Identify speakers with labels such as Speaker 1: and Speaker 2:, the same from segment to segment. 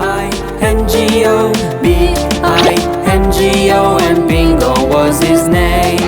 Speaker 1: B-I-N-G-O, B-I-N-G-O, and Bingo was his name.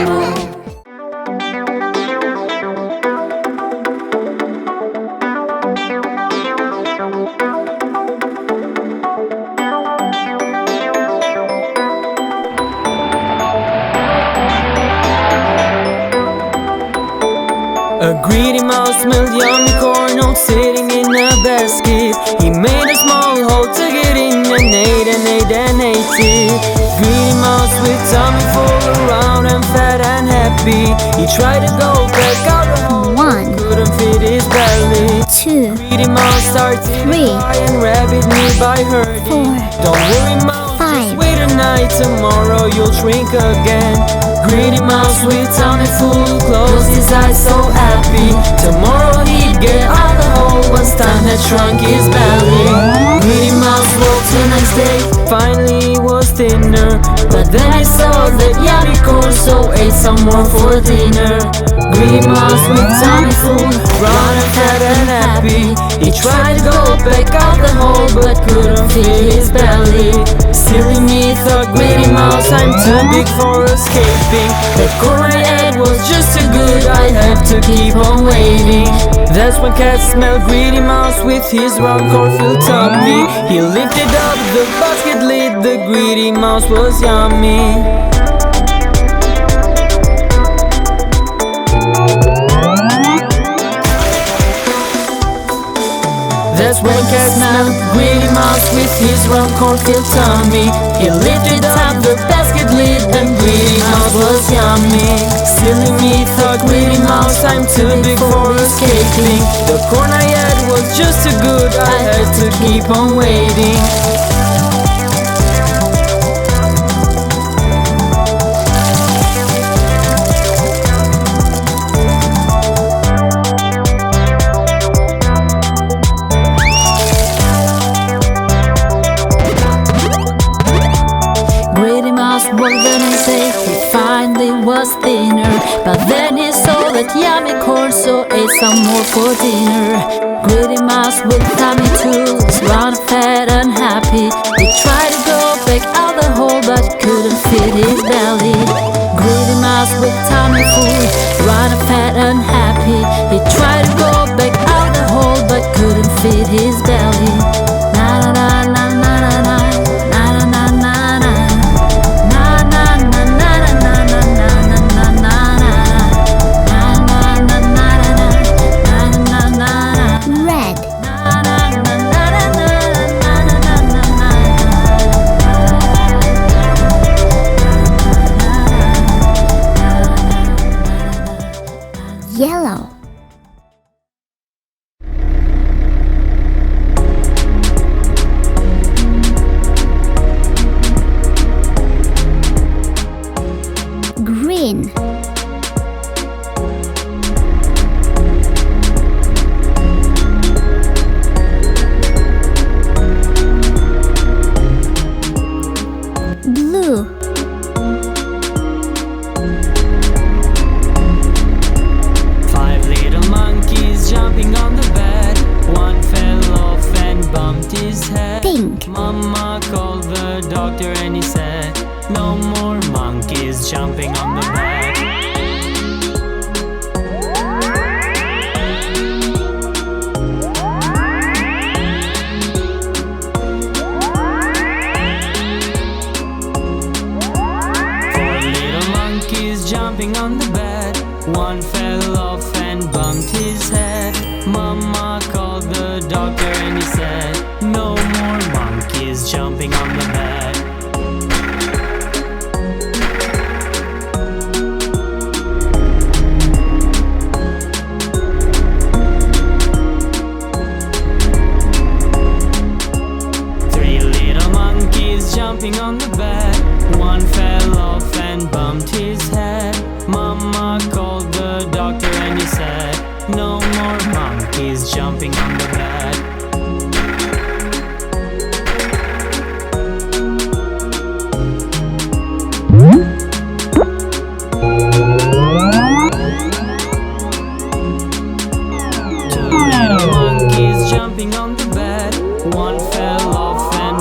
Speaker 2: A greedy mouse smelled yummy corn all sitting in a basket. He made a small hole to get in and ate and ate and ate it. Greedy mouse with tummy full around and fat and happy. He tried to go back out the hole,
Speaker 3: One,
Speaker 2: couldn't fit his belly.
Speaker 3: 2,
Speaker 2: Greedy mouse started to
Speaker 3: 3,
Speaker 2: cry and rabbit nearby heard it.
Speaker 3: 4,
Speaker 2: Don't worry mouse,
Speaker 3: 5.
Speaker 2: just wait a night, tomorrow you'll shrink again. Greedy mouse with tummy full, closed his eyes so happy. Tomorrow he'd get out the hole once time had shrunk his belly. Greedy mouse woke the next day, finally he was thinner. But then he saw that yummy corn, so ate some more for dinner. Greedy mouse with tummy full, round and fat and happy. He tried to go back out the hole but couldn't fit his belly. Silly me, thought Greedy mouse, I'm too big for escaping. That corn I ate was just too good, I have to keep on waiting. That's when cat smelled Greedy mouse with his round corn-filled tummy. He lifted up the basket lid, the Greedy mouse was yummy. That's when cat smelled Greedy mouse with his round corn-filled tummy. He lifted up the basket lid and Greedy mouse was yummy. Silly me, thought Greedy mouse, I'm too big for escaping. The corn I had was just too good, I had to keep on waiting. Was thinner, but then he saw that yummy corn, so ate some more for dinner. Greedy mouse with tummy tools, round, fat and happy. He tried to go back out the hole but couldn't fit his belly. Greedy mouse with tummy full, round, fat and happy. He tried to go back out the hole but couldn't fit his belly. Na na na na na na na.
Speaker 3: Yellow, green, blue,
Speaker 2: jumping on the bed, one fell off and bumped his head.
Speaker 3: pink,
Speaker 2: Mama called the doctor and he said, no more monkeys jumping on the bed. Four little monkeys jumping on the bed, one fell off and bumped his head. Mama called the doctor and he said, no more monkeys jumping on the bed. Three little monkeys jumping on the bed, one fell off and bumped his head. Mama called the doctor and he said, no more monkeys jumping on the bed. Two little monkeys jumping on the bed, one fell off and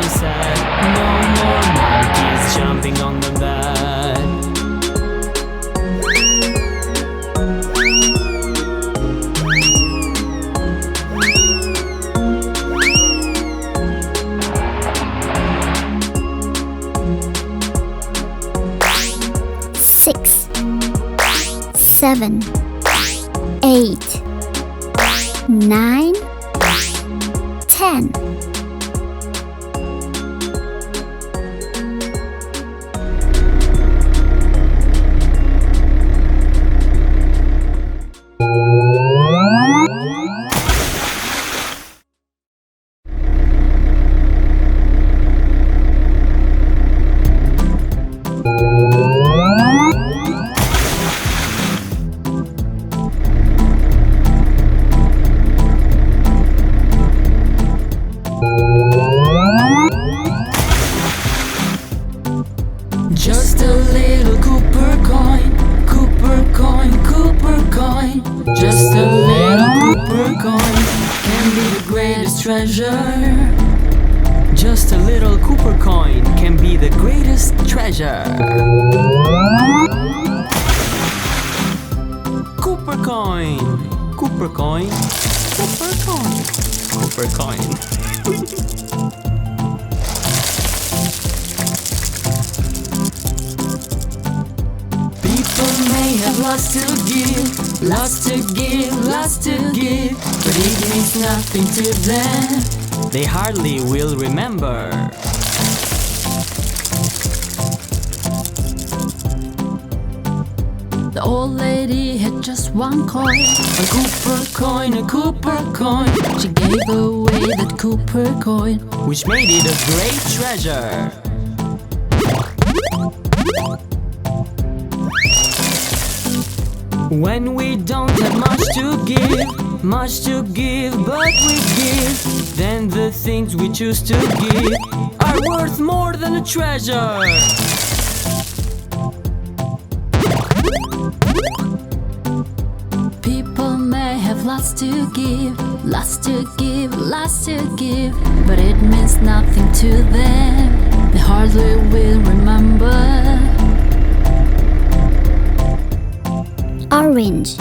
Speaker 2: be sad. No more monkeys jumping on the bed.
Speaker 3: Six, 7, 8, 9, 10.
Speaker 2: Just a little Cooper coin, Cooper coin, Cooper coin. Just a little Cooper coin can be the greatest treasure. Just a little Cooper coin can be the greatest treasure. Cooper coin, Cooper coin, Cooper coin, Cooper coin. May have lots to give, lots to give, lots to give, but it means nothing to them. They hardly will remember. The old lady had just one coin, a Cooper coin, a Cooper coin. She gave away that Cooper coin, which made it a great treasure. When we don't have much to give, but we give, then the things we choose to give are worth more than a treasure. People may have lots to give, lots to give, lots to give, but it means nothing to them. They hardly will remember.
Speaker 3: Orange.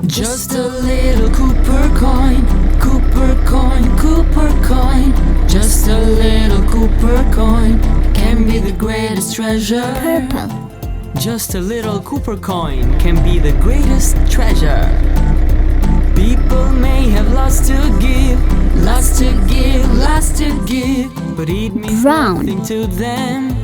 Speaker 2: Just a little Cooper coin, Cooper coin, Cooper coin. Just a little Cooper coin can be the greatest treasure.
Speaker 3: Purple.
Speaker 2: Just a little Cooper coin can be the greatest treasure. People may have lots to give, lots to give, lots to give, but it means
Speaker 3: Brown.
Speaker 2: nothing to them.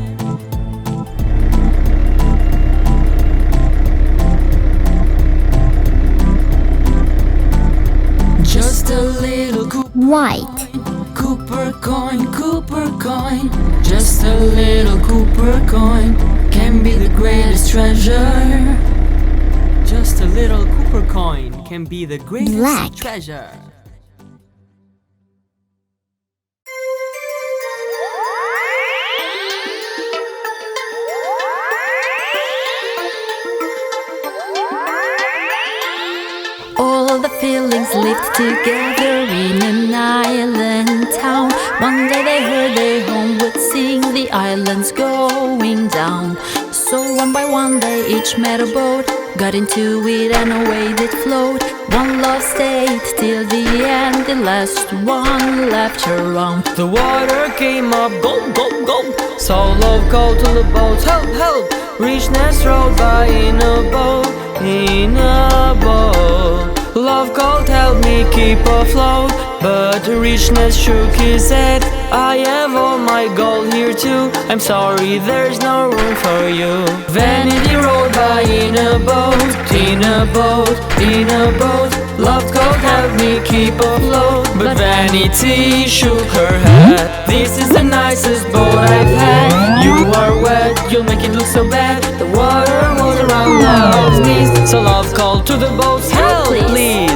Speaker 2: Just a little
Speaker 3: White.
Speaker 2: Cooper coin, Cooper coin. Just a little Cooper coin can be the greatest treasure. Just a little Cooper coin can be the greatest
Speaker 3: Black.
Speaker 2: treasure. All the feelings lived together in an island town. One day they heard their home would sing, the islands going down. So one by one they each met a boat, got into it and away they'd float. One love stayed till the end, the last one left around. The water came up, go, go, go. So love called to the boat, help, help. Richness rode by in a boat, in a boat. Love called, help me keep afloat, but Richness shook his head. I have all my gold here too, I'm sorry there's no room for you. Vanity rode by in a boat, in a boat, in a boat. Love called, help me keep afloat, but Vanity shook her head. This is the nicest boat I've had. You are wet, you'll make it look so bad. The water rolls around love's knees, so love called to the boats, help please.